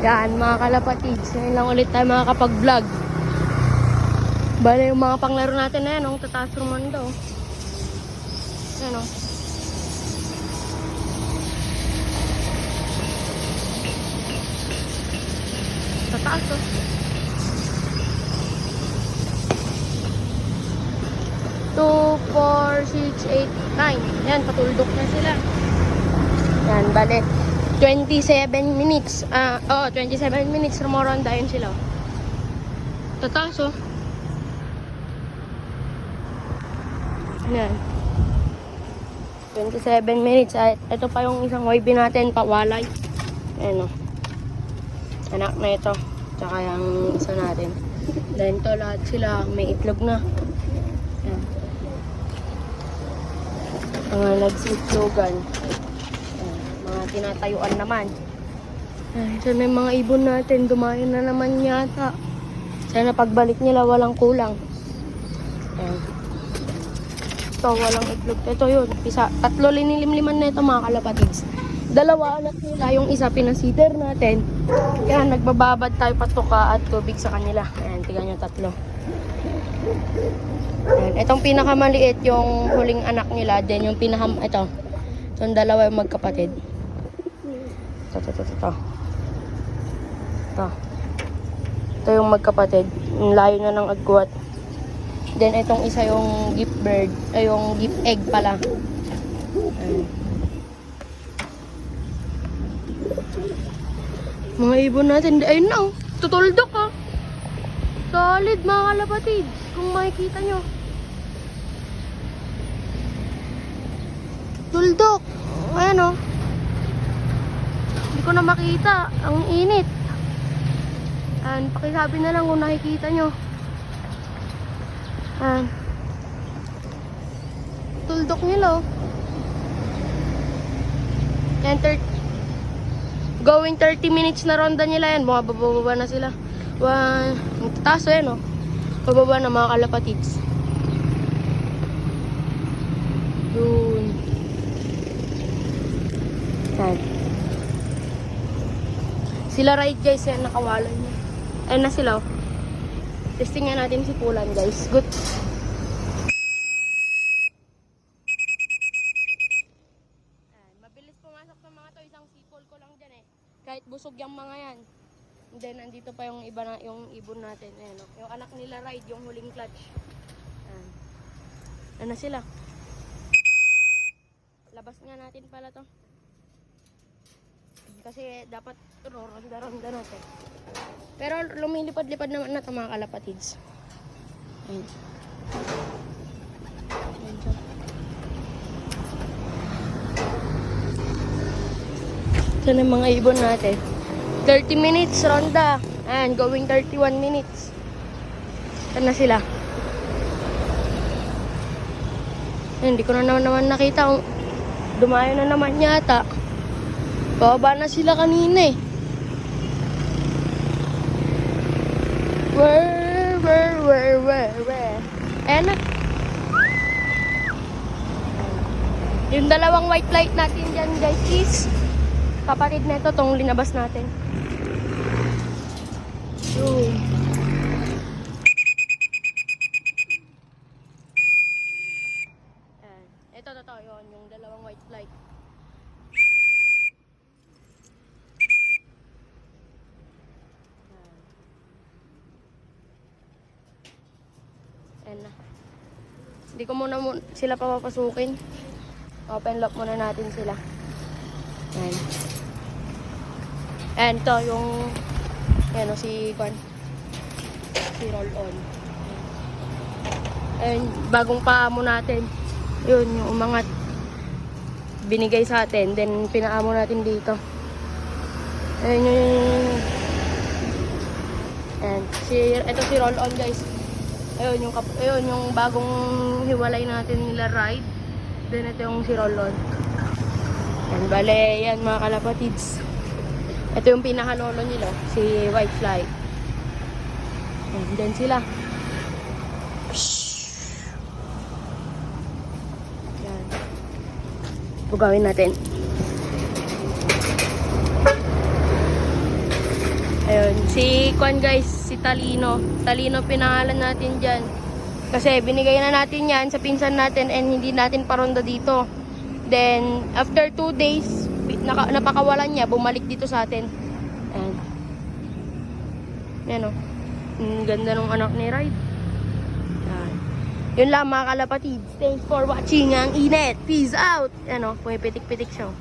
Yan mga kalapatids. Ngayon lang ulit tayo makakapag-vlog. Bale yung mga panglaro natin na yan, tataas rumando. Yan tataas 2, 4, 6, 8, 9. Yan, patuldok na sila. Yan, bale 27 minutes. 27 minutes rumoronda yun sila. Tataas Yan. 27 minutes. At ito pa yung isang YB natin, pawalay. Ayan anak na ito. Tsaka yung isa natin. Then to lahat sila may itlog na. Ayan. Mga nagsiitlogan. Mga tinatayuan naman. Ay, so may mga ibon natin. Dumayo na naman yata. Sana pagbalik nila walang kulang. Ayan. Ito, walang itlog. Ito yun. Tatlo linilimliman na ito mga kalapatids. 2 anak nila. Yung isa pinasider natin. Kaya nagbababad tayo patuka at tubig sa kanila. Ayan, tignan nyo 3. Ayan. Itong pinakamaliit yung huling anak nila. Then yung ito. Itong 2 yung magkapatid. Ito. Ito yung magkapatid. Yung layo na ng agwat. Then itong isa yung gift bird. Ay yung gift egg pala. Mga ibon natin. Ayun na tutuldok Solid mga kalapatids. Kung makikita nyo. Tuldok. Ayan Hindi ko na makita. Ang init. Ayan, pakisabi na lang kung nakikita nyo. Ayan. Tuldok nila Ayan, going 30 minutes na ronda nila yan. Bababa na sila. Taso yan Bababa na mga kalapatids. Yun. Ayan. Sila right guys, yan nakawala niya. Ayan na sila Testing nga natin si Pulan guys. Good. Ayan. Mabilis pumasok ng mga to. Isang sipol ko lang dyan Kahit busog yung mga yan. And then andito pa yung iba na, yung ibon natin. Ayan Yung anak nila ride, yung huling clutch. Ayan. Ayan na sila. Labas nga natin pala to. Kasi dapat ronda-ronda natin. Pero lumilipad-lipad naman na ito mga kalapatids. Ayan. Ito na mga ibon natin. 30 minutes ronda. Ayan, going 31 minutes. Ito na sila. Ayan, hindi ko na naman nakita. Dumayo na naman yata. Bababa na sila kanina Where? Ayan na. Yung 2 white light natin dyan guys is kapatid na ito tong linabas natin. Yun. Ayan. Ito yun. Yung 2 white light. Ayan na. Hindi ko muna sila papapasukin. Open lock muna natin sila. Ayan. Ayan to yung si roll on. Ayan, bagong paamo natin. Yun, yung umangat. Binigay sa atin. Then pinaamo natin dito. Ayan ayan. Ito si roll on guys. Ayun yung bagong hiwalay natin nila ride. Then ito yung si Rolon. Yan, bale, yan mga kalapatids. Ito yung pinakalolo nila, si Whitefly. And then sila. Yan. Bugawin natin. Ayun, si Kwan guys, si Talino. Talino pinangalan natin dyan. Kasi binigay na natin yan sa pinsan natin and hindi natin paronda dito. Then, after 2 days, napakawalan niya, bumalik dito sa atin. Ayan. Yan o. Ang ganda ng anak ni Ride. Ayan. Yun lang mga kalapatid. Thanks for watching ang init. Peace out. Ano, pumipitik-pitik siya.